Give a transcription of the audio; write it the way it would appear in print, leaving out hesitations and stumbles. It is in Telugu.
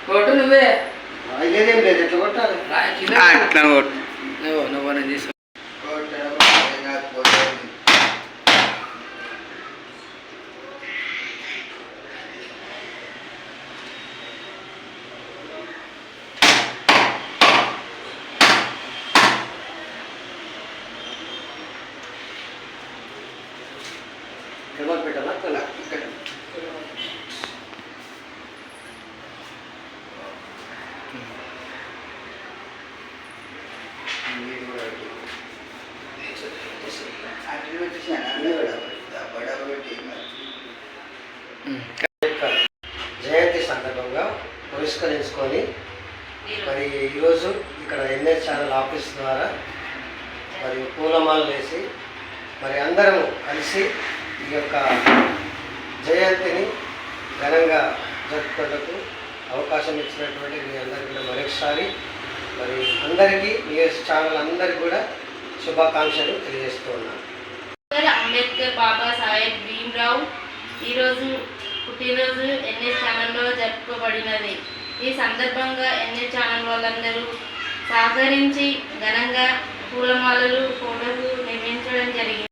కొట్టు నువ్వే లేదేం లేదు ఎట్లా కొట్టాలి అట్లా కొట్టు నువ్వు నేను తీసు ఎవరు పెట్టాలా ఇక్కడ జయంతి సందర్భంగా పురస్కరించుకొని మరి ఈరోజు ఇక్కడ ఎన్ఎస్ ఛానల్ ఆఫీస్ ద్వారా మరి పూలమాలలు వేసి మరి అందరము కలిసి ఈ యొక్క జయంతిని ఘనంగా జరుపుకోవడానికి అవకాశం ఇచ్చినటువంటి మీ అందరికీ కూడా మరొకసారి మరి అందరికీ మీ ఛానల్ అందరికీ కూడా శుభాకాంక్షలు తెలియజేస్తూ ఉన్నాను. అంబేద్కర్ బాబా సాహెబ్ భీమ్రావ్ ఈరోజు పుట్టినరోజు ఎన్ఎస్ ఛానల్లో జరుపుకోబడినది. ఈ సందర్భంగా ఎన్ఎస్ ఛానల్ వాళ్ళందరూ సహకరించి ఘనంగా పూలమాలలు ఫోటోలు నిర్మించడం జరిగింది.